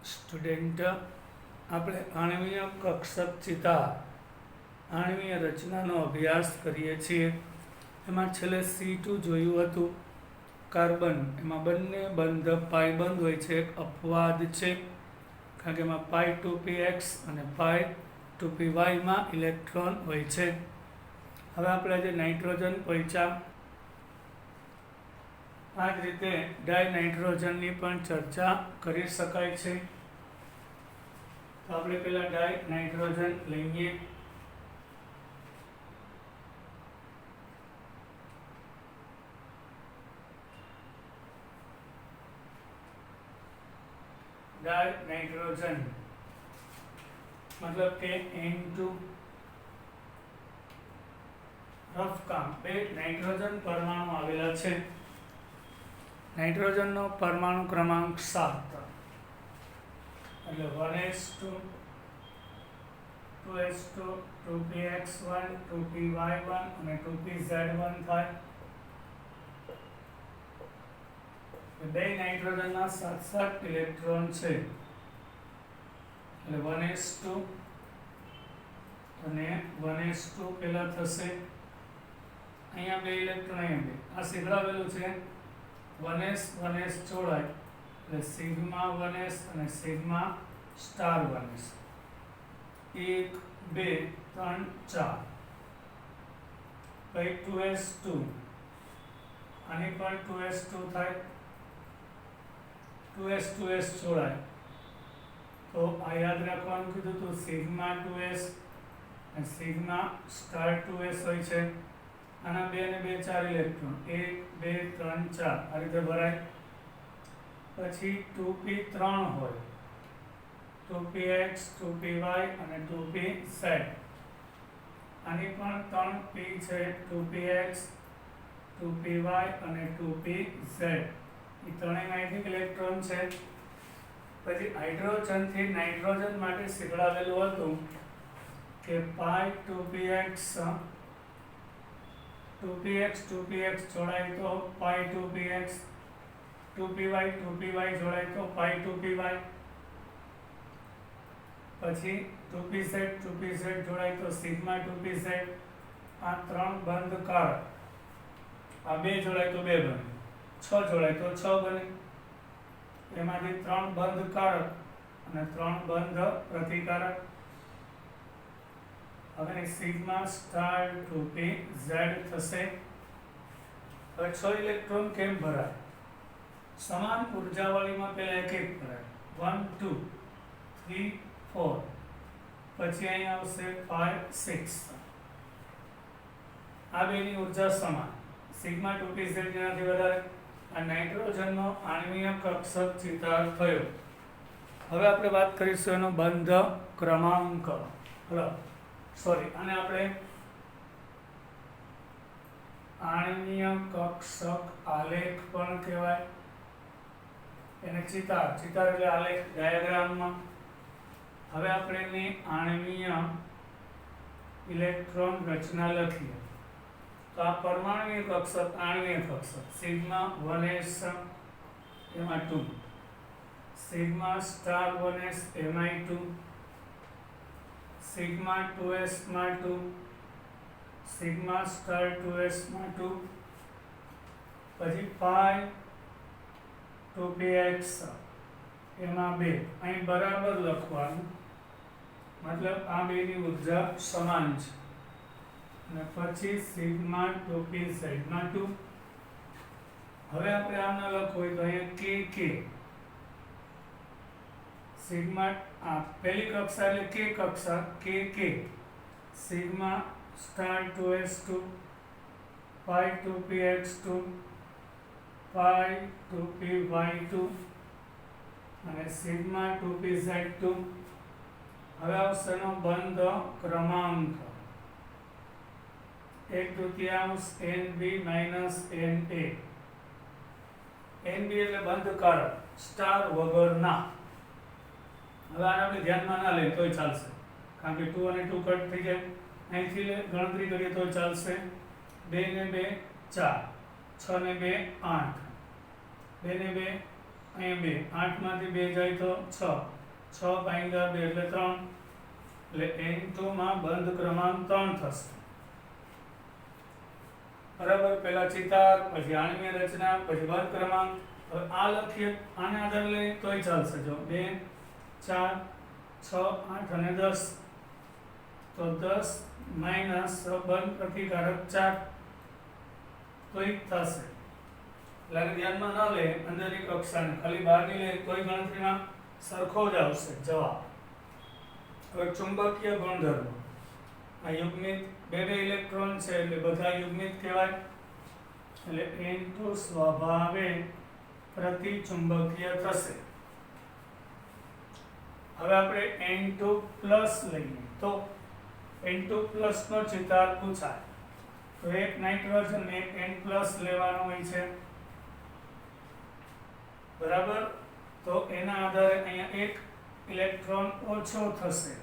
Student આપણે આણ્વીય કક્ષક ચિતાર આણ્વીય રચનાનો અભ્યાસ કરીએ છીએ. એમાં છેલ્લે C2 જોયું હતું કાર્બન. એમાં બંને બંધ પાયબંધ હોય છે. એક અપવાદ છે કારણ કે એમાં π2px અને π2py માં ઇલેક્ટ્રોન હોય છે. હવે આપણે આજે નાઇટ્રોજન પહોંચ્યા. આ જ રીતે ડાયનાઇટ્રોજનની પણ ચર્ચા કરી શકાય છે. તો આપણે પહેલા ડાયનાઇટ્રોજન લઈએ. ડાયનાઇટ્રોજન મતલબ કે N2 રફ કામ. બે નાઇટ્રોજન પરમાણુ આવેલા છે. નાઇટ્રોજનનો પરમાણુ ક્રમાંક 7 એટલે 1s2 2s2 2px1 2py1 અને 2pz1 થાય. બે નાઇટ્રોજનના 7 ઇલેક્ટ્રોન છે એટલે 1s2 અને 1s2 પેલા થશે. અહીંયા બે ઇલેક્ટ્રોન, અહીંયા બે. આ શીખડાવેલું છે 1s 1s જોડાય એટલે સિગ્મા 1s અને સિગ્મા સ્ટાર 1s. 1 2 3 4. પછી 2s2 આની પણ 2s2 થાય. 2s 2s જોડાય તો આ યાદ રાખવાનું કીધું તો સિગ્મા 2s અને સિગ્મા સ્ટાર 2s હોય છે. આના 2 અને 2 4 ઇલેક્ટ્રોન 1 2 3 4 આ રીતે ભરાય. પછી 2p3 હોય 2px 2py અને 2pz. આની પણ 3p છે 2px 2py અને 2pz. એ ત્રણેયમાં એક ઇલેક્ટ્રોન છે. પછી હાઇડ્રોજનથી નાઇટ્રોજન માટે શીખડાવેલું હતું કે π2px 2px જોડાય તો π2px 2py જોડાય તો π2py. પછી 2pz જોડાય તો સિગ્મા 2pz. આ ત્રણ બંધ કારક. આ બે જોડાય તો બે બને, 6 જોડાય તો 6 બને. એમાંથી 3 બંધ કારક અને 3 બંધ પ્રતિકારક. હવે સિગ્મા સ્ટાર 2pz થશે. હવે 6 ઇલેક્ટ્રોન કેમ ભરાય? સમાન ઉર્જાવાળીમાં પહેલા એક એક ભરાય. 1 2 3 4. પછી અહીં આવશે 5 6. આ બેની ઉર્જા સમાન. સિગ્મા 2pz જેનાથી વધારે. આ નાઇટ્રોજનનો આણ્વીય કક્ષક ચિતાર થયો. હવે આપણે વાત કરીશું એનો બંધ ક્રમાંક. આને આપણે આણ્વીય કક્ષક આલેખ પણ કહેવાય. એને ચિતાર એટલે આલેખ ડાયાગ્રામમાં. હવે આપણે એની આણ્વીય ઇલેક્ટ્રોન રચના લખીએ. તો આ પરમાણ્વીય કક્ષક આણ્વીય કક્ષક સિગ્મા 1s એમાં 2, સિગ્મા સ્ટાર 1s એમાં 2, સિગ્મા 2s માં 2, સિગ્મા સ્ટાર 2s માં 2. પછી 2px એમાં 2. અહીં બરાબર લખવાનું, મતલબ આ બેની ઉર્જા સમાન છે. અને પછી સિગ્મા 2pz માં 2. હવે આપણે આમ ન લખવું હોય તો અહીંયા k સિગ્મા પહેલી કક્ષા એટલે k કક્ષા k sigma star 2s2 π2px2 π2py2 અને સિગ્મા 2pz2. હવે આવશે એનો બંધ ક્રમાંક 1/2 NB - NA. NB એટલે બંધ કારક, સ્ટાર વગરના. હવે આને આપણે ધ્યાનમાં ના લઈએ તોય ચાલશે કારણ કે 2 અને 2 કટ થઈ જાય. અહીંથી ગણતરી કરીએ તો ચાલશે. 2 ને 2 4, 6 ને 2 8, 2 ને 2 અહીંયા 2 8 માંથી 2 જાય તો 6 6 ભાગ્યા 2 એટલે 3 એટલે n2 માં બંધ ક્રમાંક 3 થશે બરાબર પહેલા ચિતાર પછી આણ્વીય રચના પછી બંધ ક્રમાંક હવે આ લખીએ આને આધારે લઈએ તોય ચાલશે જો 2 4 6 8 અને 10 તો 10 માઈનસ બંધ પ્રતિકારક 4 તો એક થશે એટલે ધ્યાનમાં ન લે અંદરની કક્ષાને ખાલી બહારની લે કોઈ ગણતરીમાં સરખો જ આવશે જવાબ હવે ચુંબકીય ગુણધર્મો આ યુગ્મિત બે ઇલેક્ટ્રોન છે એટલે બધા યુગ્મિત કહેવાય એટલે n2 સ્વભાવે પ્રતિચુંબકીય થશે હવે આપણે n2 પ્લસ લઈએ તો n2 પ્લસ નો ચિતાર પૂછાય તો એક નાઇટ્રોજન એક n પ્લસ લેવાનો હોય છે બરાબર તો એના આધારે અહીંયા એક ઇલેક્ટ્રોન ઓછો થશે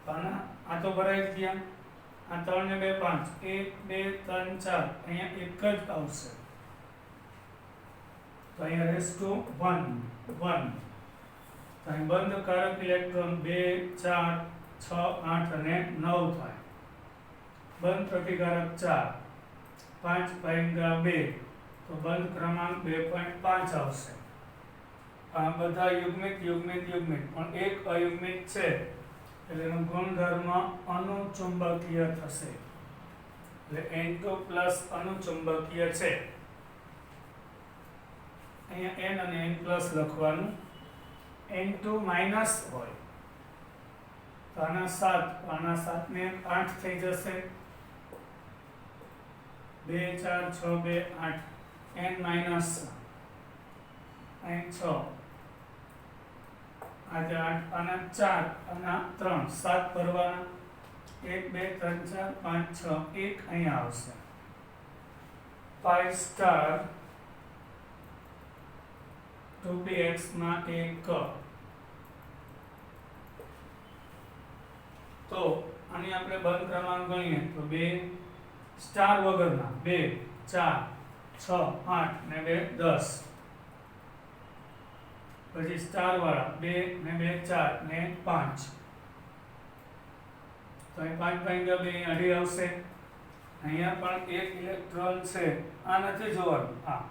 આ તો ભરાઈ ગયા આ 3 ને 2 5 1 2 3 4 અહીંયા એક જ આવશે તો અહીંયા રેસ ટુ 1 તો અહીં બંધકારક ઇલેક્ટ્રોન 2 4 6 8 અને 9 થાય બંધ પ્રતિકારક 4 5 ભાગ્યા 2 તો બંધ ક્રમાંક 2.5 આવશે આ બધા યુગ્મિત પણ એક અયુગ્મિત છે એટલે એનો ગુણધર્મ અનુચુંબકીય થશે એટલે n2 પ્લસ અનુચુંબકીય છે અહીંયા n અને n પ્લસ લખવાનું n2 માઈનસ હોય તો આના 7 ને 8 થઈ જશે 2 4 6 2 8 n માઈનસ અહીં 6 આજે 8 આના 4 આના 3 7 ભરવાના 1 2 3 4 5 6 1 અહીંયા આવશે 5 સ્ટાર 2px માં 1 તો આની આપણે બંધ ક્રમાંક ગણીએ તો 2 સ્ટાર વગરના 2 4 6 8 ને 2 10 પછી સ્ટાર વાળા 2 ને 2 4 ને 5 તો અહીં 5 ભાગ્યા 2 અઢી આવશે અહીંયા પણ એક ઇલેક્ટ્રોન છે આ નથી જોવાનું આ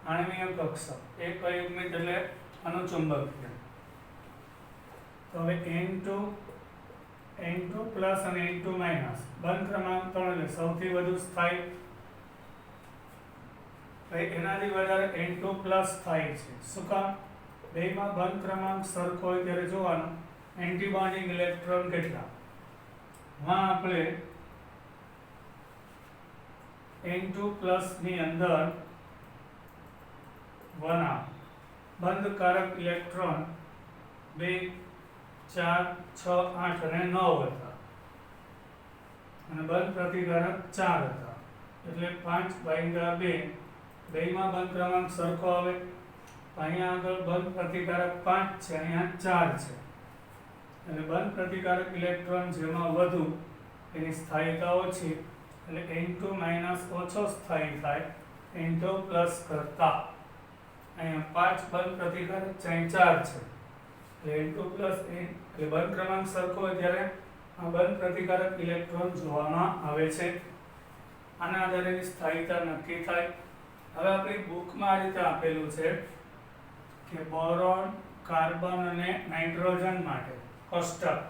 આણ્વીય કક્ષક એક અયુગ્મિત એટલે અનુચુંબકીય તો હવે n2 પ્લસ અને n2 માઈનસ બંધ ક્રમાંક 3 એટલે સૌથી વધુ સ્થાયી એનાથી વધારે n2 પ્લસ થાય છે શું કામ બેમાં બંધ ક્રમાંક સરખો હોય ત્યારે જોવાનું એન્ટીબોન્ડિંગ ઇલેક્ટ્રોન કેટલા માં આપણે n2 પ્લસ ની અંદર 1 બંધકારક ઇલેક્ટ્રોન 2 4 6 8 અને 9 હતા અને બંધ પ્રતિકારક 4 હતા એટલે 5 ભાગ્યા 2 બેમાં બંધ ક્રમાંક સરખો આવે અહીંયા આગળ બંધ પ્રતિકારક 5 છે અહીંયા 4 છે એટલે બંધ પ્રતિકારક ઇલેક્ટ્રોન જેમાં વધુ એની સ્થાયીતા ઓછી એટલે n2 માઈનસ ઓછો સ્થાયી થાય n2 પ્લસ કરતા અહીંયા 5 બંધ પ્રતિકારક 4 છે એટલે n2 પ્લસ એટલે બંધ ક્રમાંક સરખો હોય ત્યારે આ બંધ પ્રતિકારક ઇલેક્ટ્રોન જોવામાં આવે છે આના આધારે એની સ્થાયીતા નક્કી થાય હવે આપણી બુકમાં આ રીતે આપેલું છે કે બોરોન કાર્બન અને નાઇટ્રોજન માટે કોષ્ટક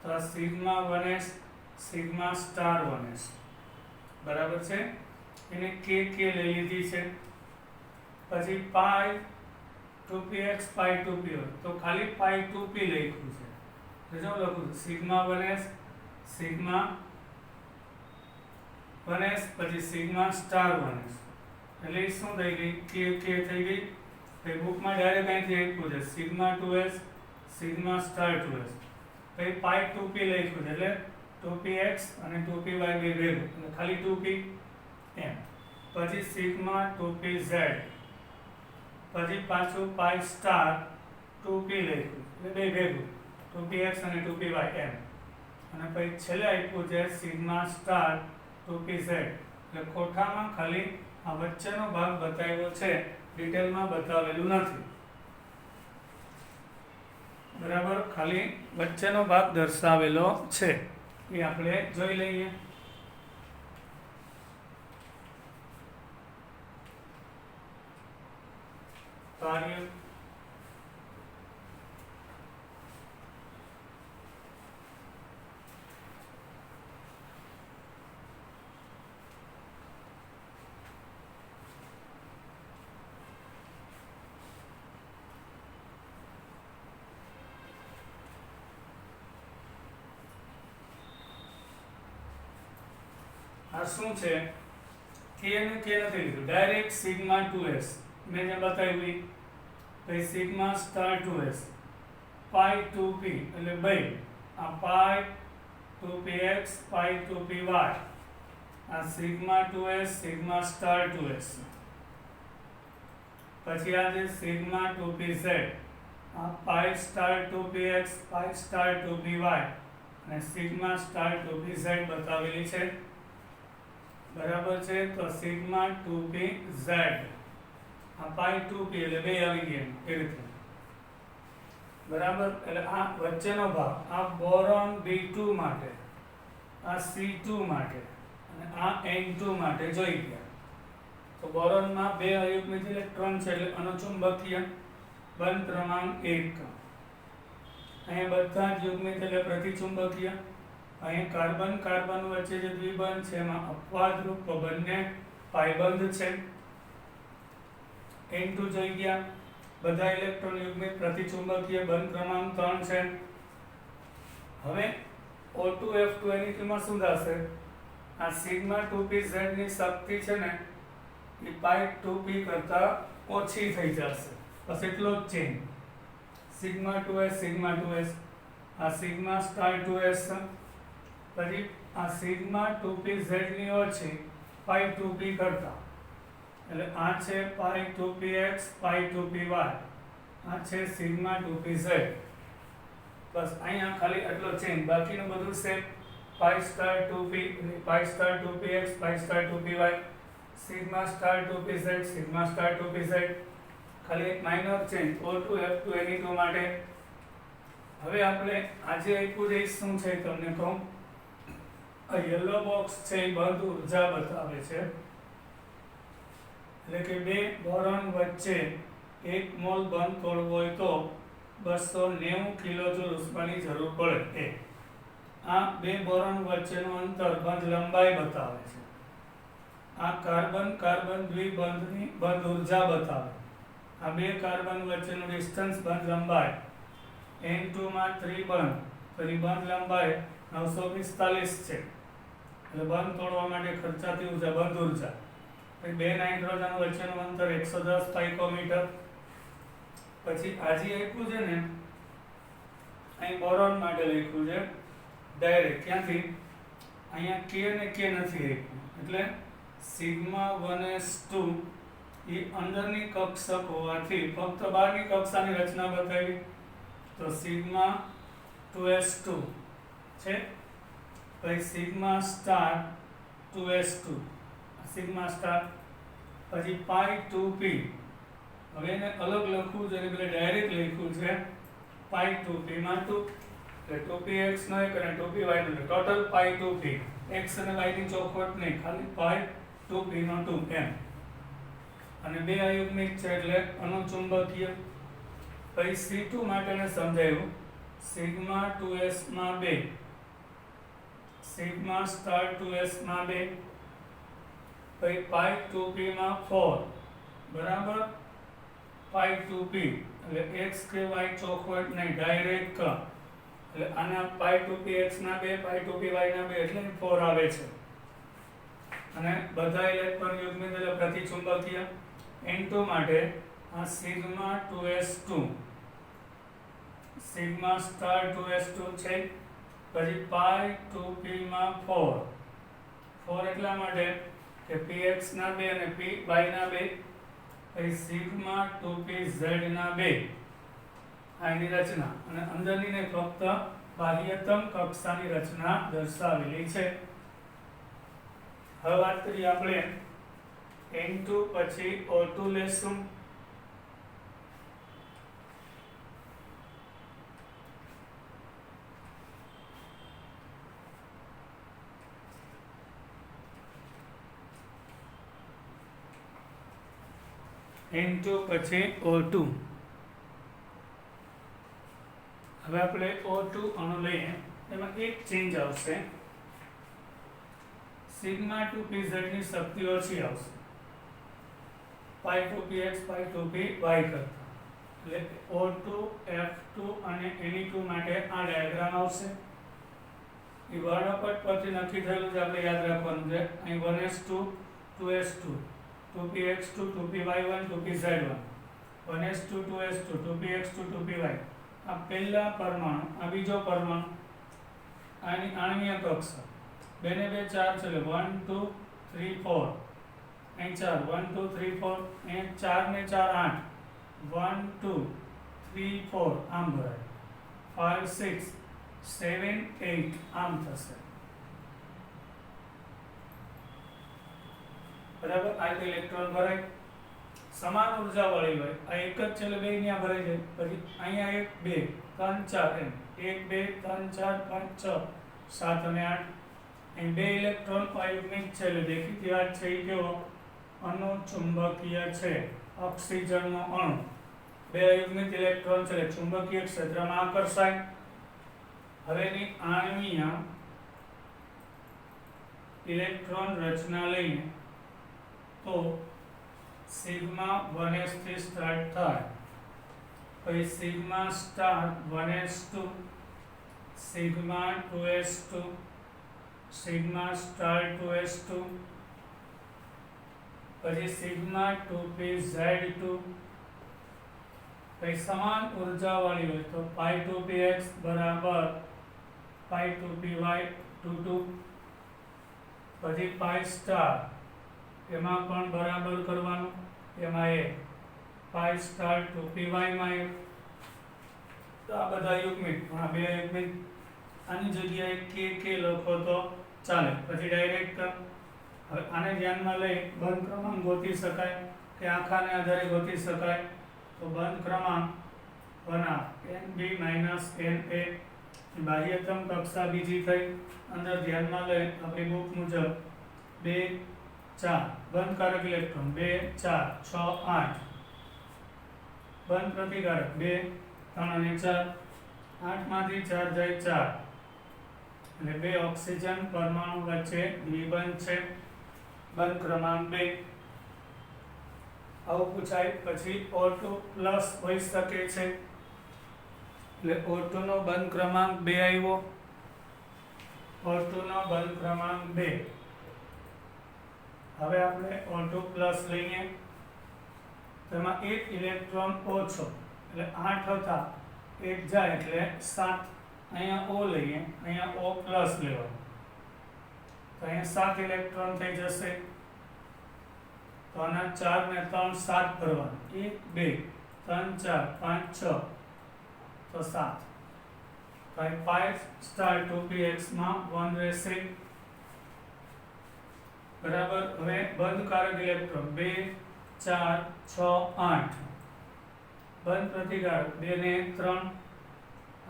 તો sigma 1s sigma star 1s બરાબર છે એને k લઈ લીધી છે પછી પાઈ 2px પાઈ 2p તો ખાલી પાઈ 2p લખ્યું છે તો જો લખું સિગ્મા 1s સિગ્મા 1s પછી સિગ્મા સ્ટાર 1s એટલે શું થઈ ગઈ k થઈ ગઈ તો બુકમાં ડાયરેક્ટ અહીંથી આપ્યું છે sigma 2s sigma star 2s પછી પાઈ 2p લખ્યું છે એટલે 2px અને 2py બે ભેગું એટલે ખાલી 2p એમ પછી સિગ્મા 2pz પછી પાછું પાઈ સ્ટાર 2p લખ્યું એટલે બે ભેગું 2px અને 2py એમ અને પછી છેલ્લે આપ્યું છે સિગ્મા સ્ટાર 2pz એટલે કોઠામાં ખાલી આ વચ્ચેનો ભાગ બતાવ્યો છે ડિટેલમાં બતાવેલું નથી. બરાબર, ખાલી વચ્ચેનો ભાગ દર્શાવેલો છે એ આપણે જોઈ લઈએ. કાર્ય આ શું છે? કે ને કે નથી લીધું, ડાયરેક્ટ સિગ્મા 2s મેં જે બતાવ્યું પછી સિગ્મા સ્ટાર 2s પાઈ 2p એટલે 2 આ પાઈ 2px પાઈ 2py આ sigma 2s sigma star 2s પછી આ જે સિગ્મા 2pz આ પાઈ star 2px pi star 2py અને સિગ્મા સ્ટાર 2pz બતાવેલી છે. બરાબર છે, તો સિગ્મા 2pz આ પાઈ 2p એટલે 2 આવી ગયા એ રીતે. બરાબર, એટલે આ વચ્ચેનો ભાગ આ બોરોન B2 માટે, આ C2 માટે અને આ N2 માટે જોઈ ગયા. તો બોરોનમાં 2 અયુગ્મિક ઇલેક્ટ્રોન છે એટલે અનુચુંબકીય બંધ ક્રમાંક 1. અહીંયા બધા જ યુગ્મિક એટલે પ્રતિચુંબકીય. અહીં કાર્બન કાર્બન વચ્ચે જે દ્વિબંધ છે એમાં અપવાદરૂપ બંને પાયબંધ છે. N2 જોઈ ગયા, બધા ઇલેક્ટ્રોન યુગ્મિક પ્રતિચુંબકીય બંધ ક્રમાંક 3 છે. હવે O2F2 એની કિંમત શું થશે? આ સિગ્મા 2pz ની શક્તિ છે ને એ પાઈ 2p કરતા ઓછી થઈ જશે. બસ એટલો જ ચેન્જ. સિગ્મા 2s આ સિગ્મા સ્ટાર 2s પછી આ સિગ્મા 2pz ની ઓછી પાઈ 2p કરતા એટલે આ છે પાઈ 2px પાઈ 2py આ છે સિગ્મા 2pz. બસ અહીંયા ખાલી એટલો ચેન્જ, બાકીનું બધું same. Pi star 2p pi star 2px pi star 2py sigma star 2pz sigma star 2pz. ખાલી એક માઇનર ચેન્જ O2F2 Ni2 માટે. હવે આપણે આજે આપ્યું છે શું છે તમને કહું. આ યલો બોક્સ છે એ બંધ ઉર્જા બતાવે છે, એટલે કે 2 બોરોન વચ્ચે 1 મોલ બંધ તોડવો હોય તો 290 કિલોજૂલ ઉષ્માની જરૂર પડે. આ 2 બોરોન વચ્ચેનું અંતર બંધ લંબાઈ બતાવે છે. આ કાર્બન કાર્બન દ્વિબંધની બંધ ઉર્જા બતાવે. આ 2 કાર્બન વચ્ચેનું ડિસ્ટન્સ બંધ લંબાઈ N2 માં ત્રિબંધ પછી બંધ લંબાઈ 945 છે. એટલે બંધ તોડવા માટે ખર્ચાતી ઉર્જા બંધ ઉર્જા પછી 2 નાઇટ્રોજન વચ્ચેનું અંતર 110 પાઇકોમીટર. પછી આજે આપ્યું છે ને અહીં બોરોન માટે લખ્યું છે ડાયરેક્ટ. ક્યાંથી? અહીંયા કે ને કે નથી આપ્યું એટલે સિગ્મા 1s2 એ અંદરની કક્ષક હોવાથી ફક્ત બહારની કક્ષાની રચના બતાવી. તો સિગ્મા 2s2 છે, પછી sigma star 2s2 sigma star પછી પાઈ 2p. હવે એને અલગ લખવું છે એટલે ડાયરેક્ટ લખ્યું છે પાઈ 2p માં 2 એટલે 2px નો 1 અને 2py નો ટોટલ પાઈ 2p. x અને y ની ચોખવટ નહીં, ખાલી પાઈ 2p નો 2 એમ. અને 2 અયુગ્મિક છે એટલે અનુચુંબકીય. પછી C2 માટેને સમજાયું સિગ્મા 2s માં 2 સિગ્મા સ્ટાર 2s માં 2 પછી પાઈ 2p માં 4 બરાબર પાઈ 2p એટલે x કે y ચોખવટ નહીં, ડાયરેક્ટ એટલે આના પાઈ 2p x ના 2 પાઈ 2p y ના 2 એટલે 4 આવે છે. અને બધા ઇલેક્ટ્રોન યુગ્મિક એટલે પ્રતિચુંબકીય. N2 માટે આ sigma 2s2 sigma star 2s2 છે, પછી પાઈ 2p માં 4 એટલા માટે કે px ના 2 અને py ના 2 પછી સિગ્મા 2pz ના 2 આની રચના અને અંદરની ને ફક્ત બાહ્યતમ કક્ષાની રચના દર્શાવેલી છે. હવે વાત કરીએ આપણે N2 પછી O2 લેશું ઇન્ટુ પછી O2. હવે આપણે O2 અણુ લઈએ, એમાં એક ચેન્જ આવશે, સિગ્મા 2pz ની શક્તિ ઓછી આવશે પાઈ 2px પાઈ 2py કરતા. એટલે O2 F2 અને Ne2 માટે આ ડાયાગ્રામ આવશે. એ વર્ણપટ પરથી નક્કી થયેલું છે, આપણે યાદ રાખવાનું છે. અહીં 1s2 2s2 2px2 2py1 2pz1 1s2 2s2 2px2 2py. આ પહેલા પરમાણુ, આ બીજો પરમાણુ, આની આણ્વીય કક્ષા, બેને બે ચાર છે, 1 2 3 4, અહીં 4 1 2 3 4, અહીં 4 ને 4 8, 1 2 3 4 આમ ભરાય, 5 6 7 8 આમ થશે. બરાબર. આ ઇલેક્ટ્રોન ભરાય, સમાન ઉર્જા વાળી હોય, આ એક જ છે એટલે બે અહીંયા ભરાઈ જાય. પછી અહીંયા 1 2 3 4 એમ 1 2 3 4 5 6 7 અને 8. અહીં બે ઇલેક્ટ્રોન અયુગ્મિક છે એટલે દેખીતી વાત છે એ કેવો અનુચુંબકીય છે. ઓક્સિજનનો અણુ બે અયુગ્મિક ઇલેક્ટ્રોન છે એટલે ચુંબકીય ક્ષેત્રમાં આકર્ષાય. હવેની આણ્વીય ઇલેક્ટ્રોન રચના લઈને તો સિગ્મા 1s થી સ્ટાર્ટ થાય, પછી sigma star 1s2, sigma 2s2, sigma star 2s2, પછી સિગ્મા 2pz2, પછી સમાન ઉર્જા વાળી હોય તો પાઈ 2px બરાબર પાઈ 2py22, પછી પાઈ સ્ટાર એમાં પણ બરાબર કરવાનું, એમાં એ પાઈ સ્ટાર 2py માં એક. તો આ બધા યુગ્મિક, આ બે યુગ્મિક, આની જગ્યાએ k લખો તો ચાલે. પછી ડાયરેક્ટ હવે આને ધ્યાનમાં લઈ બંધ ક્રમાંક ગોતી શકાય કે આખાને આધારે ગોતી શકાય. તો બંધ ક્રમાંક બના nb ના બાહ્યતમ કક્ષા બીજી થઈ, અંદર ધ્યાનમાં લઈ આપણી બુક મુજબ 2 4 બંધકારક ઇલેક્ટ્રોન 2 4 6 8, બંધ પ્રતિકારક 2 3 અને 4, 8 માંથી 4 જાય 4 એટલે બે ઓક્સિજન પરમાણુ વચ્ચે દ્વિબંધ છે. બંધ ક્રમાંક 2 આવું પૂછાય. પછી O2 પ્લસ હોઈ શકે છે એટલે O2 નો બંધ ક્રમાંક 2 આવ્યો. O2 નો બંધ ક્રમાંક 2. હવે આપણે O2 પ્લસ લઈએ, તેમાં એક ઇલેક્ટ્રોન ઓછો એટલે 8 હતા, એક જાય એટલે 7. અહીંયા O લઈએ, અહીંયા O પ્લસ લેવાનું તો અહીંયા 7 ઇલેક્ટ્રોન થઈ જશે. તો આના 4 ને 3 7 ભરવાનું, 1 2 3 4 5 6 તો 7. તો પાઈ સ્ટાર 2px માં 1 રહેશે. બરાબર. હવે બંધકારક ઇલેક્ટ્રોન 2 4 6 8, બંધ પ્રતિકારક 2 ને 3,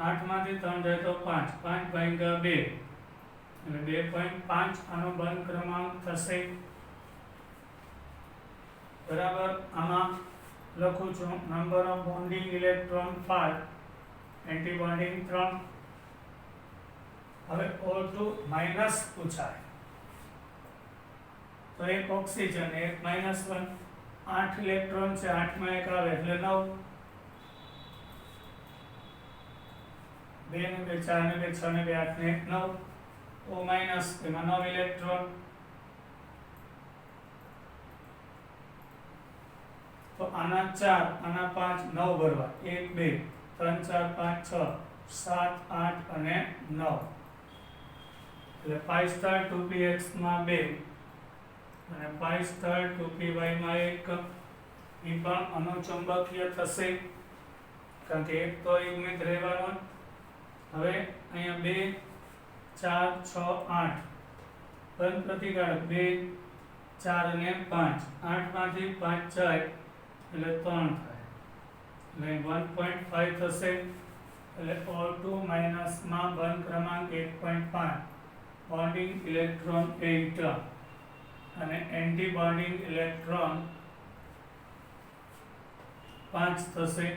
8 માંથી 3 જાય તો 5, 5 ભાગ્યા 2 એટલે 2.5 આનો બંધ ક્રમાંક થશે. બરાબર. આમાં લખું છું number of bonding electron 5, anti bonding 3. હવે O2 માઇનસ પૂછાય તો એક ઓક્સિજન એક -1, 8 ઇલેક્ટ્રોન છે, 8 માં એક આવે એટલે 9, 2 ને 2 4 ને 2 6 ને 2 8 ને 1 9. O માઇનસ એમાં 9 ઇલેક્ટ્રોન. તો આના 4 આના 5 9 ભરવા, 1 2 3 4 5 6 7 8 અને 9 એટલે પાઈ સ્ટાર 2px માં 2 અને પાઈ સ્ટાર 2py માં 1. એ પણ અનુચુંબકીય થશે કારણ કે એક તો યુગ્મિક રહેવાનો. હવે અહીંયા 2 4 6 8, બંધ પ્રતિકારક 2 4 અને 5, 8 માંથી 5 જાય એટલે 3 થાય એટલે 1.5 થશે. એટલે O2 માઇનસ માં બંધ ક્રમાંક 1.5, બોન્ડિંગ ઇલેક્ટ્રોન 8 અને એન્ટી બોન્ડિંગ ઇલેક્ટ્રોન 5 થશે.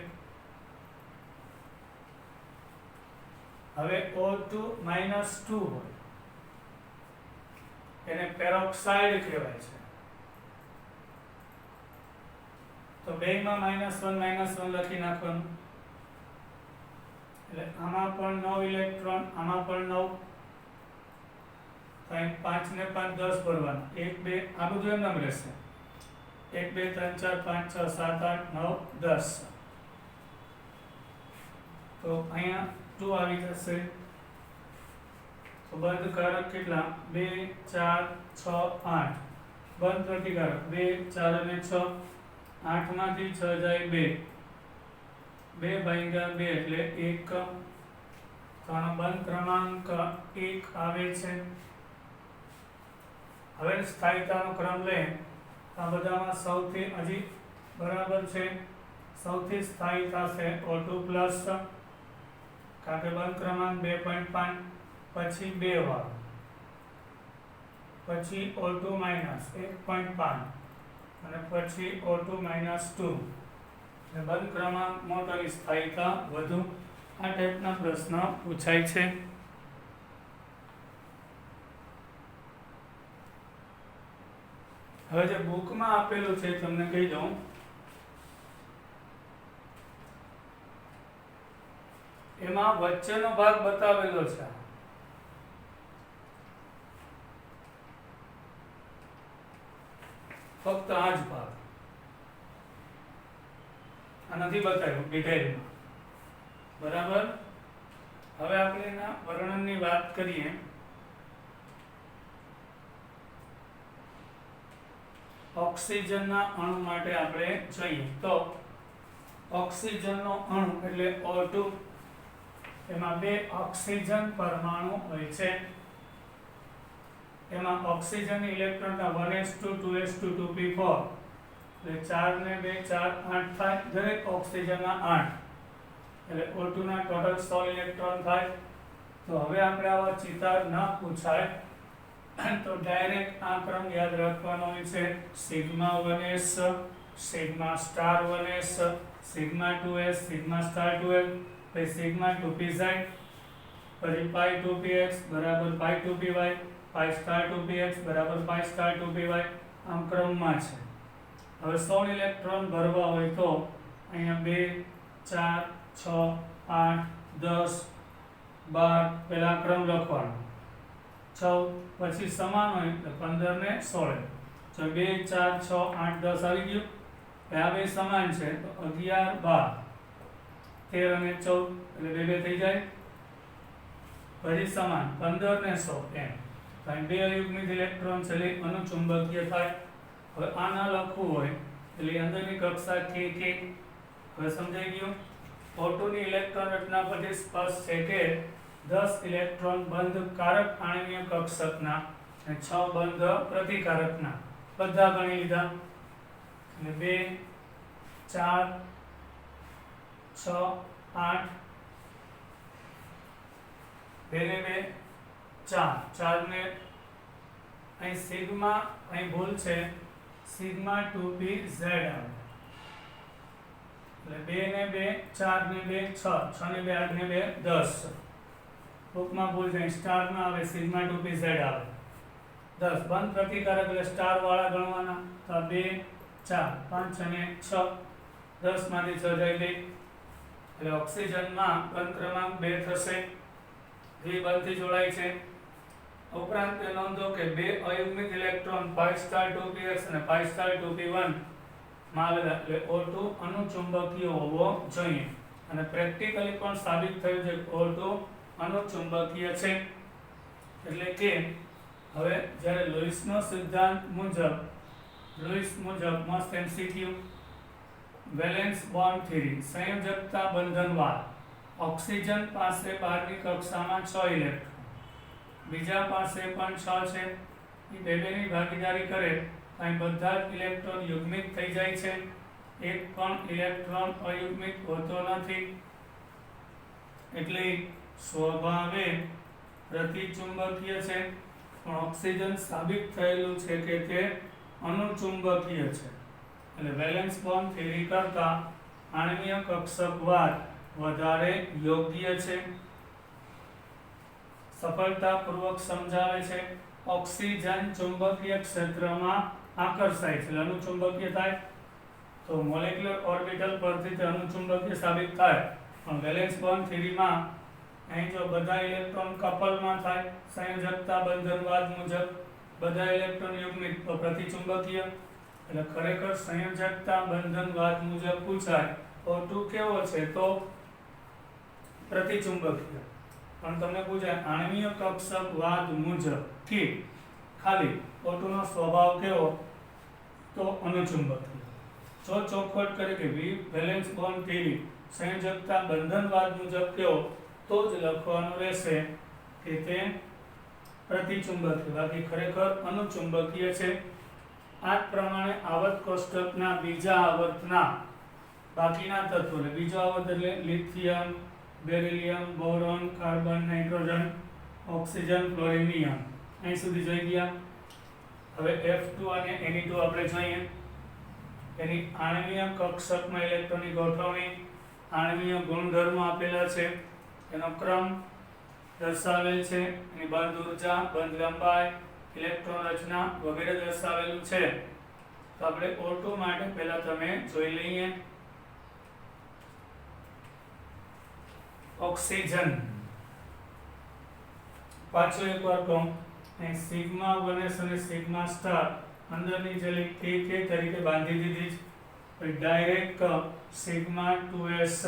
હવે O2 -2 હોય એને પેરોક્સાઇડ કહેવાય છે. તો બેયમાં -1 લખી નાખવાનું. એટલે આમાં પણ 9 ઇલેક્ટ્રોન, આમાં પણ 9. તો અહીં 5 ને 5 10 ભરવાના. 1 2 આ બધું એમ નામ રહેશે. 1 2 3 4 5 6 7 8 9 10. તો અહીંયા 2 આવી જશે. તો બંધ કારક કેટલા? 2 4 6 8. બંધ પ્રતિકારક 2 4 અને 6. 8 માંથી 6 જાય 2. 2 ભાગ્યા 2 એટલે 1. તો આનો બંધ ક્રમાંક 1 આવે છે. હવે સ્થાયીતાનો ક્રમ લે. આ બધામાં સૌથી હજી બરાબર છે. સૌથી સ્થાયી થશે O2 પ્લસ, કારણ કે બંધ ક્રમાંક 2.5, પછી 2 વાળો, પછી O2 માઇનસ 1.5 અને પછી O2 માઇનસ 2. બંધ ક્રમાંક મોટોની સ્થાયીતા વધુ. આ ટાઈપના પ્રશ્ન પૂછાય છે. હવે જે બુકમાં આપેલું છે તમને કહી દઉં. એમાં વચ્ચેનો ભાગ બતાવેલો છે. ફક્ત આ જ ભાગ આ નથી બતાવ્યું ડિટેલમાં. બરાબર. હવે આપણે એના વર્ણનની વાત કરીએ. ઓક્સિજનના અણુ માટે આપણે જોઈએ તો ઓક્સિજનનો અણુ એટલે O2. એમાં 2 ઓક્સિજન પરમાણુ હોય છે. એમાં ઓક્સિજનની ઇલેક્ટ્રોનના 1s2 2s2 2p4 એટલે 4 ને 2 4 8 થાય. દરેક ઓક્સિજનના 8 એટલે O2 ના ટોટલ 16 ઇલેક્ટ્રોન થાય. તો હવે આપણે આવા ચિતાર ન પૂછાય તો ડાયરેક્ટ આ ક્રમ યાદ રાખવાનો હોય છે. Sigma 1s, sigma star 1s, sigma 2s, sigma star 2s, પછી સિગ્મા 2pz, પછી પાઈ 2px બરાબર પાઈ 2py, પાઈ સ્ટાર 2px બરાબર પાઈ સ્ટાર 2py. આમ ક્રમમાં છે. હવે 16 ઇલેક્ટ્રોન ભરવા હોય તો અહીંયા 2 4 6 8 10 12 પહેલા ક્રમ લખવાનો. 14 પછી સમાન હોય તો 15 ને 16. તો 2 4 6 8 10 આવી ગયું. આ બે સમાન છે તો 11 12 13 અને 14 એટલે 2 2 થઈ જાય. પછી સમાન 15 ને 100 એમ. કારણ 2 અયુગ્મિક ઇલેક્ટ્રોન છે એટલે અનુચુંબકીય થાય. હવે આ ના લખવું હોય એટલે અંદરની કક્ષા K K. હવે સમજાઈ ગયું. O2 ની ઇલેક્ટ્રોન રચના પરથી સ્પષ્ટ છે કે 10 ઇલેક્ટ્રોન બંધ કારક આણ્વીય કક્ષકના અને 6 બંધ પ્રતિકારકના બધા ગણી લીધા. અને 2 4 6 8 2 ને 2 4 4 ને અહીં સિગ્મા, અહીં ભૂલ છે, સિગ્મા 2pz આવે એટલે 2 ને 2 4 ને 2 6 6 ને 2 8 ને 2 10. ટૂંકમાં ભૂલ છે. સ્ટાર ના આવે, સિગ્મા 2pz આવે 10. બંધ પ્રતિકારક એટલે સ્ટાર વાળા ગણવાના. તો 2 4 5 અને 6 10 માંથી 6 જાય 2 એટલે ઓક્સિજનમાં બંધ ક્રમાંક 2 થશે. દ્વિબંધથી જોડાય છે. ઉપરાંત એ નોંધો કે 2 અયુગ્મિક ઇલેક્ટ્રોન pi સ્ટાર 2px અને pi સ્ટાર 2p1 માં આવેલા એટલે O2 અનુચુંબકીય હોવો જોઈએ. અને પ્રેક્ટિકલી પણ સાબિત થયું છે કે O2 અનુચુંબકીય છે. એટલે કે હવે જ્યારે લુઈસનો સિદ્ધાંત મુજબ મસ્ત MCQ વેલેન્સ બોન્ડ થિયરી સંયોજકતા બંધનવાદ ઓક્સિજન પાસે બહારની કક્ષામાં 6 ઇલેક્ટ્રોન, બીજા પાસે પણ 6 છે. એ બેની ભાગીદારી કરે અહીં બધા જ ઇલેક્ટ્રોન યુગ્મિક થઈ જાય છે. એક પણ ઇલેક્ટ્રોન અયુગ્મિક હોતો નથી. એટલે સ્વભાવે પ્રતિચુંબકીય છે. પણ ઓક્સિજન સાબિત થયેલું છે કે તે અનુચુંબકીય છે. એટલે વેલેન્સ બોન્ડ થિયરી કરતા આણ્વીય કક્ષકવાદ વધારે યોગ્ય છે, સફળતાપૂર્વક સમજાવે છે, ઓક્સિજન ચુંબકીય ક્ષેત્રમાં આકર્ષાય છે એટલે અનુચુંબકીય થાય, તો મોલેક્યુલર ઓર્બિટલ પરથી તે અનુચુંબકીય સાબિત થાય, પણ વેલેન્સ બોન્ડ થિયરીમાં અહીં જો બધા ઇલેક્ટ્રોન કપલમાં થાય, સંયોજકતા બંધનવાદ મુજબ બધા ઇલેક્ટ્રોન યુગ્મિત તો પ્રતિચુંબકીય, એટલે ખરેખર સંયોજકતા બંધનવાદ મુજબ પૂછાય O2 કેવો છે તો પ્રતિચુંબકીય, પણ તમને પૂછાય આણ્વીય કક્ષકવાદ મુજબ થી ખાલી O2 નો સ્વભાવ કેવો તો અનુચુંબકીય. જો ચોખવટ કરે કે વેલેન્સ બોન્ડ થિયરી સંયોજકતા બંધનવાદ મુજબ કેવો તો જ લખવાનું રહેશે કે તે પ્રતિચુંબકીય, બાકી ખરેખર અનુચુંબકીય છે. આ જ પ્રમાણે આવર્ત કોષ્ટકના બીજા આવર્તના બાકીના તત્વો, એટલે બીજો આવર્ત એટલે lithium, beryllium, boron, carbon, nitrogen, oxygen, fluorinium, અહીં સુધી જોઈ ગયા. હવે F2 અને Ne2 આપણે જોઈએ. એની આણ્વીય કક્ષકમાં ઇલેક્ટ્રોનની ગોઠવણી, આણ્વીય ગુણધર્મો આપેલા છે, એનો ક્રમ દર્શાવેલ છે, એની બંધ ઉર્જા, બંધ લંબાઈ, ઇલેક્ટ્રોન રચના વગેરે દર્શાવેલું છે. તો આપણે O2 માટે પહેલા તમે જોઈ લઈએ. ઓક્સિજન પાછો એકવાર કહું, અહીં સિગ્મા 1s અને સિગ્મા સ્ટાર અંદરની જે કે તરીકે બાંધી દીધી છે, પછી ડાયરેક્ટ સિગ્મા 2s,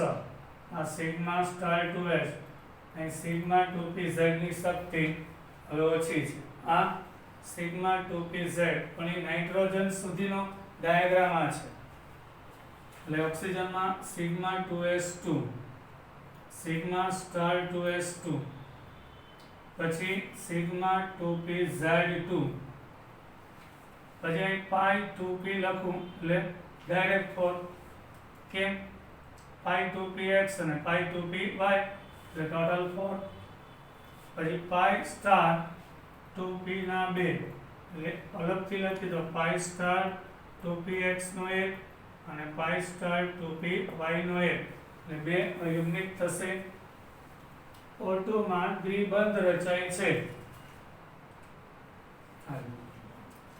આ સિગ્મા સ્ટાર 2s, અહીં સિગ્મા 2pz ની શક્તિ હવે ઓછી છે, આ સિગ્મા 2pz, પણ એ નાઇટ્રોજન સુધીનો ડાયાગ્રામ આ છે, એટલે ઓક્સિજનમાં sigma 2s2, sigma star 2s2, પછી સિગ્મા 2pz2, પછી અહીં પાઈ 2p લખું એટલે ડાયરેક્ટ 4, કેમ પાઈ 2px અને પાઈ 2py એટલે ટોટલ 4, પછી પાઈ સ્ટાર 2p ના 2 એટલે અલગથી લખી દો, પાઈ સ્ટાર 2px નો 1 અને પાઈ સ્ટાર 2py નો 1 એટલે બે અયુગ્મિક થશે. O2 માં દ્વિબંધ રચાય છે.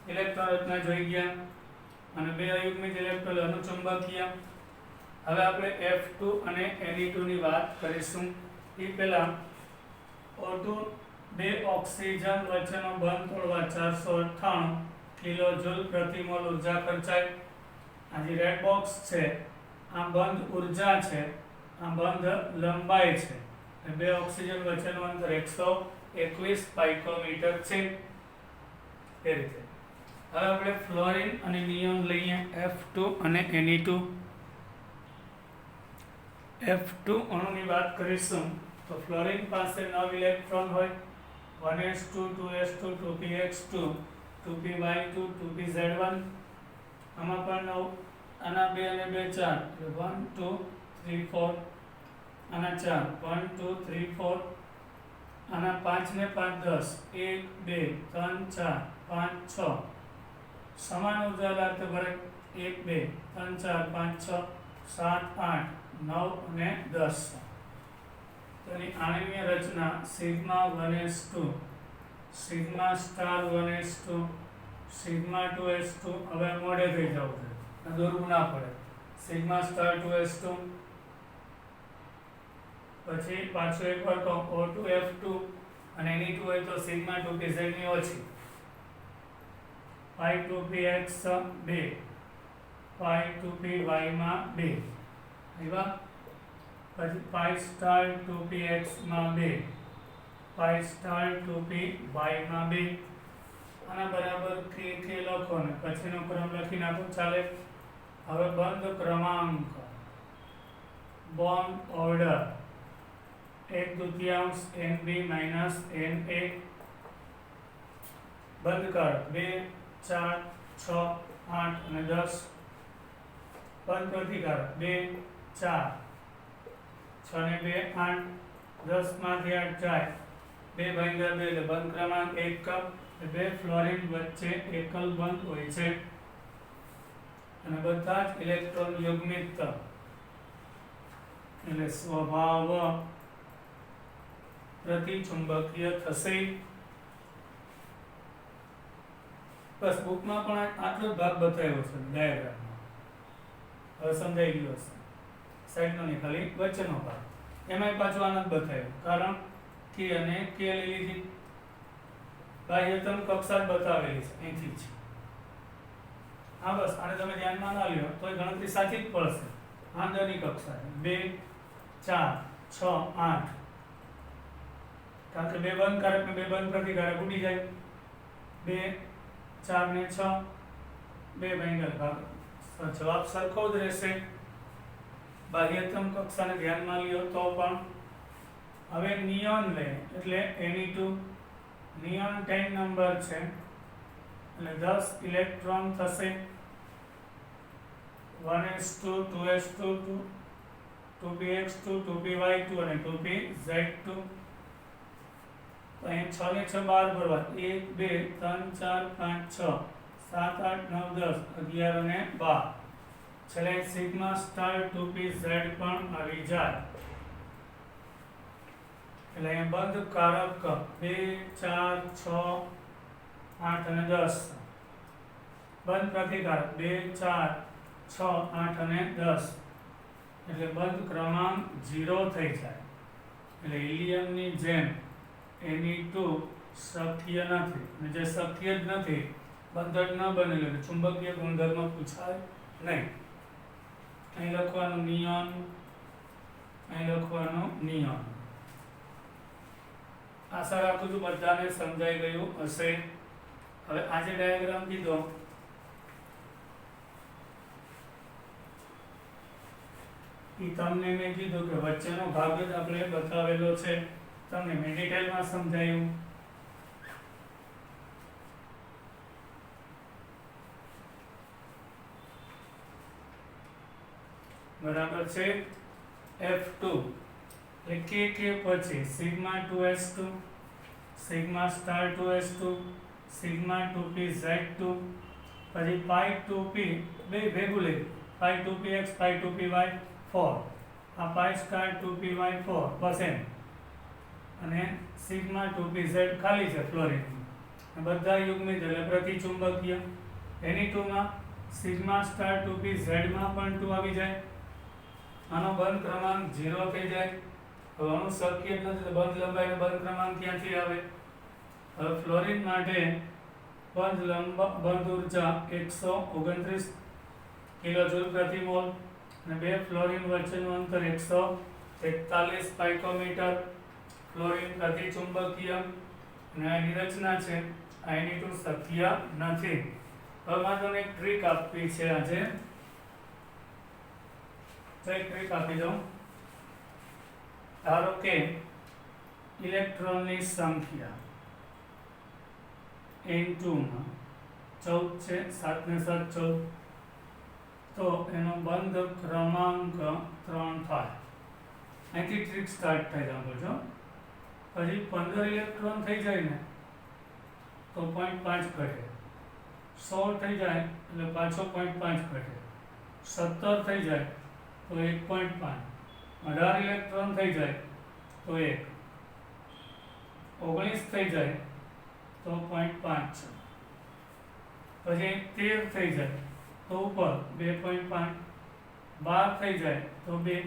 ઇલેક્ટ્રોન રચના જોઈ ગયા અને બે અયુગ્મિક ઇલેક્ટ્રોન અનુચુંબકીય. હવે આપણે F2 અને Ne2 ની વાત કરીશું. એ પહેલા O2 બે ઓક્સિજન વચ્ચેનો બંધ તોડવા 498 કિલોજૂલ પ્રતિ મોલ ઉર્જા ખર્ચાય. આ જે રેડ બોક્સ છે આ બંધ ઉર્જા છે, આ બંધ લંબાઈ છે, બે ઓક્સિજન વચ્ચેનું અંતર 121 પાઇકોમીટર છે. એ રીતે હવે આપણે ફ્લોરિન અને નિયોન લઈએ. F2 અને Ne2. F2 અણુની વાત કરીશું તો ફ્લોરિન પાસે 9 ઇલેક્ટ્રોન હોય, 1s2, 2s2, 2px2, 2py2, 2pz1, આમાં પણ 9, આના 2 અને 2 4 એટલે 1 2 3 4, આના 4 1 2 3 4, આના 5 ને 5 10, 1 2 3 4 5 6, સમાન ઉર્જા લાગતે ભરે 1 2 3 4 5 6 7 8 9 અને 10. તો એની આણ્વીય રચના sigma 1s2, sigma star 1s2, sigma 2s2. હવે મોડે થઈ જવું છે, દોરવું ના પડે. સિગ્મા સ્ટાર 2s2, પછી પાછું એકવાર તો O2 F2 અને Ne2 હોય તો સિગ્મા 2pz ની ઓછી, પાઈ 2px 2, પાઈ 2py માં 2 આવ્યા, પછી પાઈ સ્ટાર 2px માં 2, પાઈ સ્ટાર 2py માં 2. આના બરાબર કે લખો ને પછીનો ક્રમ લખી નાખો ચાલે. હવે બંધ ક્રમાંક, બોન્ડ ઓર્ડર 1/2 Nb - Na, બંધ કર 2 4 6 8 અને 10, બંધ પ્રતિકાર 2 4 6 ને 2 8, 10 માંથી 8 જાય, 2/2 એટલે બંધ ક્રમાંક 1 કપ. બે ફ્લોરિન વચ્ચે એકલ બંધ હોય છે અને બધા જ ઇલેક્ટ્રોન યુગ્મિત એટલે સ્વભાવ પ્રતિચુંબકીય થશે. બસ બુકમાં પણ આટલો જ ભાગ બતાવ્યો છે ડાયાગ્રામમાં. હવે સમજાઈ ગયો હશે. સાઈડનો નહીં, ખાલી વચ્ચેનો ભાગ. એમાંય પાછું આનંદ બતાવ્યો, કારણ કે અને કે લઈ લીધી. બાહ્યતમ કક્ષા જ બતાવેલી છે અહીંથી જ. હા બસ આને તમે ધ્યાનમાં ના લ્યો તો ગણતરી સાચી જ પડશે. અંદરની કક્ષા 2 4 6 8, કારણ કે બે બંધ કારક ને બે બંધ પ્રતિકારક ઉડી જાય. 2 4 ને 6 બે ભાંગેલ ભાગ, જવાબ સરખો જ રહેશે. બાહ્યતમ કક્ષાને ધ્યાનમાં લ્યો તો પણ. હવે નિયોન લે એટલે Ne2, નિયોન 10 નંબર છે એટલે 10 ઇલેક્ટ્રોન થશે. 1s2 2s2 2px2 2py2 અને 2pz2. તો અહીં 6 ને 6 12 ભરવા. 1 2 3 4 5 6 7 8 9 10 11 અને 12. છેલ્લે સિગ્મા સ્ટાર 2pz પણ આવી જાય. એટલે અહીં બંધ કારક 2 4 6 8 અને 10, બંધ પ્રતિકારક 2 4 6 8 અને 10, એટલે બંધ ક્રમાંક 0 થઈ જાય. એટલે હિલિયમની જેમ Ne2 સક્રિય નથી, અને જે સક્રિય જ નથી, બંધ જ ન બનેલું, એટલે ચુંબકીય ગુણધર્મ પૂછાય નહીં. અહીં લખવાનું નિયોન, અહીં લખવાનું નિયોન. આશા રાખું છું બધાને સમજાઈ ગયું હશે. હવે આજે ડાયાગ્રામ કીધો એ તમને મેં કીધું કે વચ્ચેનો ભાગ જ આપણે બતાવેલો છે. તમને મેં ડિટેલમાં સમજાયું. બરાબર છે. F2 એટલે કે પછી sigma 2s2, sigma star 2s2, sigma 2pz2, પછી પાઈ 2p બે ભેગું લઈ, પાઈ 2px પાઈ 2py 4, આ પાઈ સ્ટાર 2py4 % અને સિગ્મા 2pz ખાલી છે ફ્લોરિન. બધા યુગ્મિત એટલે પ્રતિચુંબકીય. એની 2 માં સિગ્મા સ્ટાર 2pz માં પણ 2 આવી જાય. આનો બંધ ક્રમાંક 0 થઈ જાય. હવે આનું શક્ય જ નથી, તો બંધ લંબાઈનો બંધ ક્રમાંક ક્યાંથી આવે? હવે ફ્લોરિન માટે બંધ ઉર્જા 129 કિલોજૂલ પ્રતિ મોલ અને બે ફ્લોરિન વચ્ચેનું અંતર 141 પાઇકોમીટર. ફ્લોરિન પ્રતિચુંબકીય અને આની રચના છે. આની તો શક્ય નથી. હવે મારે તમને એક ટ્રીક આપવી છે આજે. તો એક ટ્રીક આપી દઉં. ધારો કે ઇલેક્ટ્રોનની સંખ્યા N2 માં 14 છે, 7 ને 7 14, તો એનો બંધ ક્રમાંક 3 થાય. અહીંથી ટ્રીક સ્ટાર્ટ થાય. સાંભળજો. પછી 15 ઇલેક્ટ્રોન થઈ જાય ને તો 0.5 ઘટે. 16 થઈ જાય એટલે પાછો 0.5 ઘટે. 17 થઈ જાય તો 1.5. 18 ઇલેક્ટ્રોન થઈ જાય તો 1. 19 થઈ જાય તો 0.5 છે. પછી 13 થઈ જાય તો ઉપર 2.5. 12 થઈ જાય તો 2.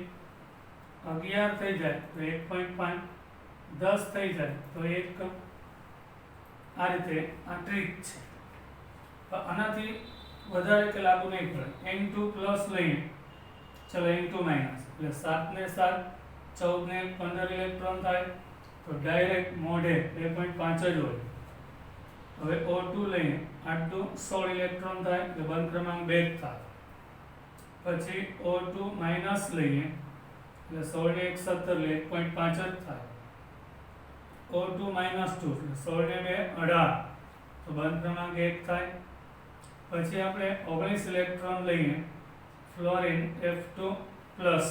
11 થઈ જાય તો 1.5. 10 થઈ જાય તો 1. આ રીતે આ ટ્રીક છે. આનાથી વધારે કે લાગુ નહીં પડે. N2 પ્લસ લઈએ, ચલો N2 માઇનસ, એટલે 7 ને 7 14 ને 15 ઇલેક્ટ્રોન થાય તો ડાયરેક્ટ મોઢે 2.5 જ હોય. હવે O2 લઈએ, આટલું 16 ઇલેક્ટ્રોન થાય એટલે બંધ ક્રમાંક 2 થાય. પછી O2 માઇનસ લઈએ એટલે 16 ને 1 17 એટલે 1.5 જ થાય. O2 માઇનસ 2 એટલે 16 ને 2 18 તો બંધ ક્રમાંક 1 થાય. પછી આપણે 19 ઇલેક્ટ્રોન લઈએ, ફ્લોરિન F2 પ્લસ,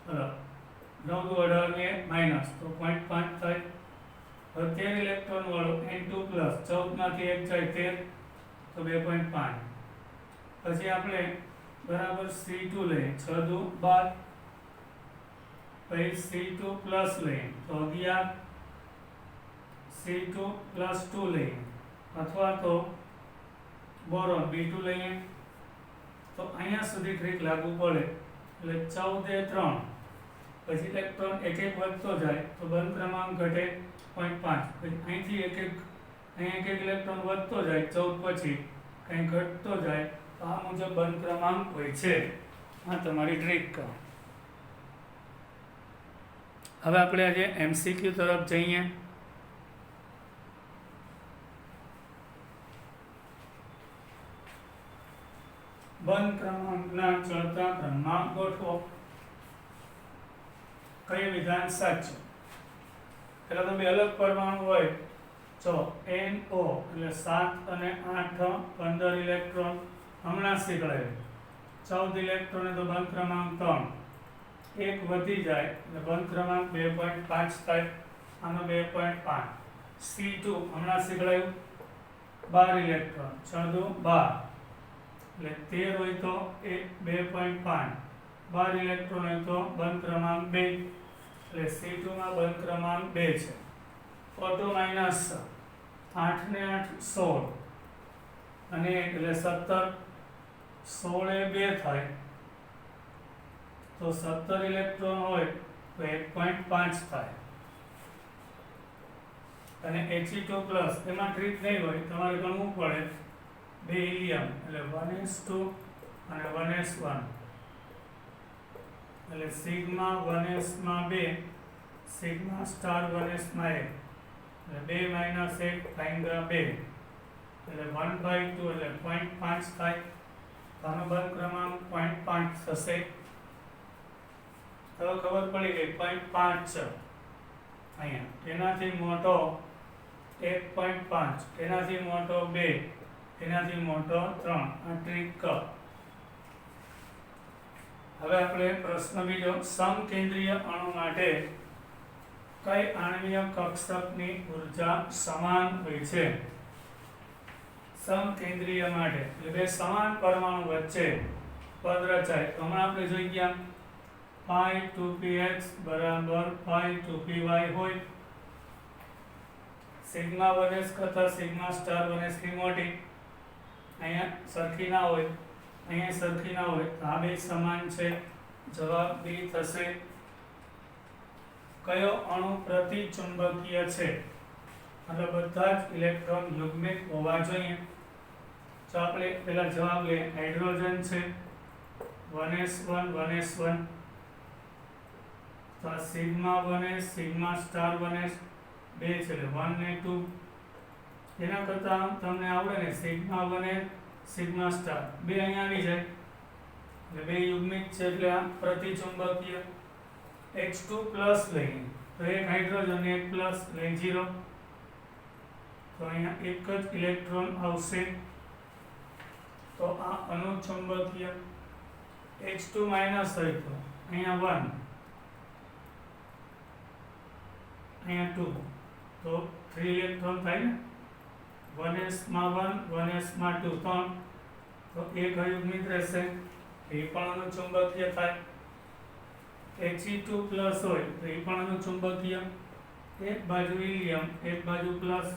9 18 ને માઇનસ તો 0.5 થાય. હવે 13 ઇલેક્ટ્રોન વાળું N2 પ્લસ, 14 માંથી 1 જાય 13 તો 2.5. પછી આપણે बराबर C2 ले 6 दू 12 પછી C2 પ્લસ લઈએ તો 11 C2 પ્લસ 2 લઈએ અથવા તો બોરોન B2 લઈએ તો અહીંયા સુધી ટ્રીક લાગુ પડે એટલે 14 એ 3 પછી ઇલેક્ટ્રોન એક એક વધતો જાય તો બંધ ક્રમાંક ઘટે 0.5 પછી અહીંથી એક એક ઇલેક્ટ્રોન વધતો જાય 14 પછી કંઈ ઘટતો જાય તો આ મુજબ બંધ ક્રમાંક હોય છે આ તમારી ટ્રીક હવે આપણે આજે એમસીક્યુ તરફ જઈએ બંધ ક્રમાંકના ચડતા ક્રમમાં ગોઠવો કઈ વિધાન સાચું પેલા તો બે અલગ પરમાણુ હોય જો NO એટલે 7 અને 8 15 ઇલેક્ટ્રોન હમણાં શીખવાડે 14 ઇલેક્ટ્રોન તો બંધ ક્રમાંક 3 એક વધી જાય એટલે બંધ ક્રમાંક 2.5 થાય આનો 2.5 C2 હમણાં શીખવાડ્યું 12 ઇલેક્ટ્રોન 6 દુ 12 એટલે 13 હોય તો 2.5 12 ઇલેક્ટ્રોન હોય તો બંધ ક્રમાંક 2 એટલે C2 માં બંધ ક્રમાંક 2 છે O2 માઈનસ 8 ને 8 16 અને એટલે 17 16 એ 2 થાય તો 17 ઇલેક્ટ્રોન હોય તો 1.5 થાય અને He2 પ્લસ એમાં ટ્રીક નહીં હોય તમારે ગણવું પડે 2 હિલિયમ એટલે 1s2 અને 1s1 એટલે સિગ્મા 1s માં 2 સિગ્મા સ્ટાર 1s માં 1 એટલે 2 માઈનસ 1 ભાગ્યા 2 એટલે 1/2 એટલે 0.5 થાય આનો બંધ ક્રમાંક 0.5 થશે હવે ખબર પડી ગઈ 0.5 છે અહીંયા એનાથી મોટો 1.5 એનાથી મોટો 2 એનાથી મોટો 3 આ ટ્રીક હવે આપણે પ્રશ્ન બીજો સમકેન્દ્રીય અણુ માટે કઈ આણ્વીય કક્ષકની ઊર્જા સમાન હોય છે સમકેન્દ્રીય માટે એટલે બે સમાન પરમાણુ વચ્ચે પદ રચાય તો હમણાં આપણે જોઈ ગયા phi 2px બરાબર phi 2py હોય સિગ્મા 1s કરતા સિગ્મા સ્ટાર 1s ની મોટી અહીંયા સરખી ના હોય અહીંયા સરખી ના હોય તો આ બે સમાન છે જવાબ B થશે કયો અણુ પ્રતિચુંબકીય છે મતલબ બધા જ ઇલેક્ટ્રોન યુગ્મિત હોવા જોઈએ તો આપણે પહેલા જવાબ લઈએ હાઇડ્રોજન છે 1s1 1s1 તો sigma 1s sigma star 1s બે છે એટલે 1 ને 2 એના કરતા તમને આવડે ને સિગ્મા 1s સિગ્મા સ્ટાર બે અહીંયા આવી જાય એટલે બે યુગ્મિત છે એટલે આ પ્રતિચુંબકીય H2 પ્લસ લઈએ તો એક હાઇડ્રોજન એક પ્લસ એટલે 0 તો અહીંયા એક જ ઇલેક્ટ્રોન આવશે તો આ અનુચુંબકીય H2 માઈનસ હોય તો અહીંયા 1 અહીંયા 2 તો 3 ઇલેક્ટ્રોન થાય ને 1s માં 1 1s માં 2 3 તો એક અયુગ્મિત રહેશે એ પણ અનુચુંબકીય થાય He2 પ્લસ હોય તો એ પણ અનુચુંબકીય એક બાજુ હિલિયમ એક બાજુ પ્લસ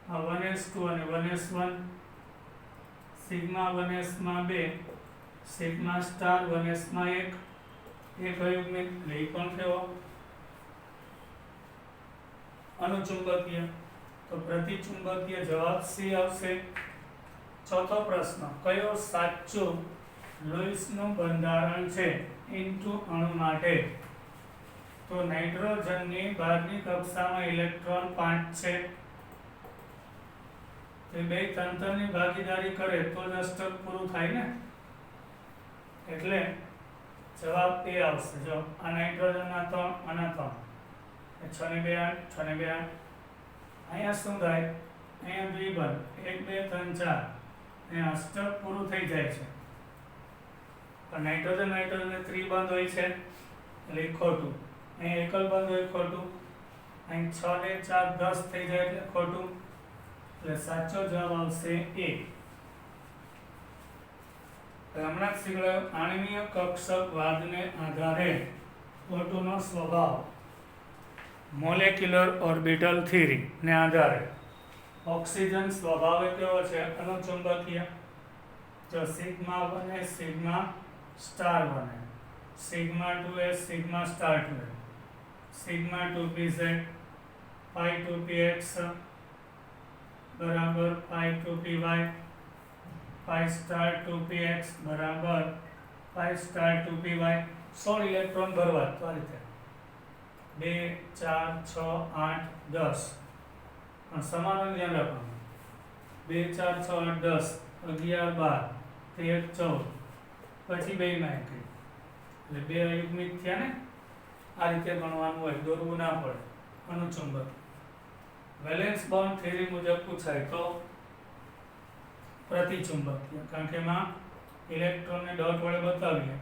આ 1s2 અને 1s1 સિગ્મા 1s માં 2 સિગ્મા સ્ટાર 1s માં 1 એક અયુગ્મિત એટલે એ પણ થયો અનુચુંબકીય તો પ્રતિચુંબકીય જવાબ C આવશે ચોથો પ્રશ્ન કયો સાચું લુઈસનું બંધારણ છે ઇનટુ અણુ માટે તો નાઇટ્રોજનની બહારની કક્ષામાં ઇલેક્ટ્રોન 5 છે તો બે તંત્રની ભાગીદારી કરે તો જ અષ્ટક પૂરું થાય ને એટલે જવાબ A આવશે જો આ નાઇટ્રોજનના 3 આના 3 6 ને 2 8 6 ને 2 8 અહીંયા શું થાય અહીંયા દ્વિબંધ 1 2 3 4 અહીંયા અષ્ટક પૂરું થઈ જાય છે પણ નાઇટ્રોજન ને ત્રિબંધ હોય છે એટલે ખોટું અહીં એકલ બંધ હોય ખોટું અહીં 6 ને 4 10 થઈ જાય એટલે ખોટું એટલે સાચો જવાબ આવશે A હમણાં જ શીખવાડ્યું આણ્વીય કક્ષકવાદને આધારે O2 નો સ્વભાવ મોલેક્યુલર ઓર્બિટલ થિયરી ને આધારે ઓક્સિજન સ્વભાવ કેવો છે અનુચુંબકીય. જો સિગ્મા 1 એ સિગ્મા સ્ટાર 1 સિગ્મા 2 એ sigma star 2 sigma 2pz phi 2px બરાબર phi 2py phi star 2px બરાબર phi સ્ટાર 2py 16 ઇલેક્ટ્રોન ભરવા તો આ રીતે 2 4 6 8 10 પણ સમાન ધ્યાન રાખવાનું 2 4 6 8 10 11 12 13 14 પછી બે માં એક એટલે બે અયુગ્મિક થયા ને આ રીતે ગણવાનું હોય દોરવું ના પડે. અનુચુંબક વેલેન્સ બોન્ડ થિયરી મુજબ પૂછાય તો પ્રતિચુંબકીય કારણ કે એમાં ઇલેક્ટ્રોનને ડોટ વડે બતાવીએ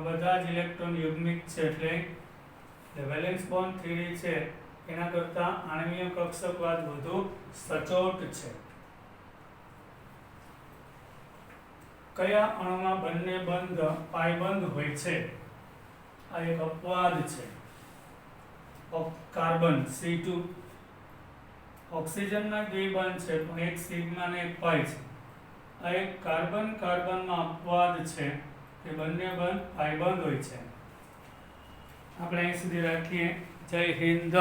બધા જ ઇલેક્ટ્રોન યુગ્મિક છે એટલે વેલેન્સ બોન્ડ થિયરી છે એના કરતાં આણ્વીય કક્ષકવાદ વધુ સચોટ છે. કયા અણુમાં બંને બંધ પાયબંધ હોય છે? આ એક અપવાદ છે. કાર્બન C2 ઓક્સિજનના દ્વિબંધ છે પણ એક સિગ્મા ને એક પાઈ છે. આ એક કાર્બન કાર્બનમાં અપવાદ છે કે બંને બંધ પાયબંધ હોય છે. આપણે અહીં સુધી રાખીએ. જય હિન્દ.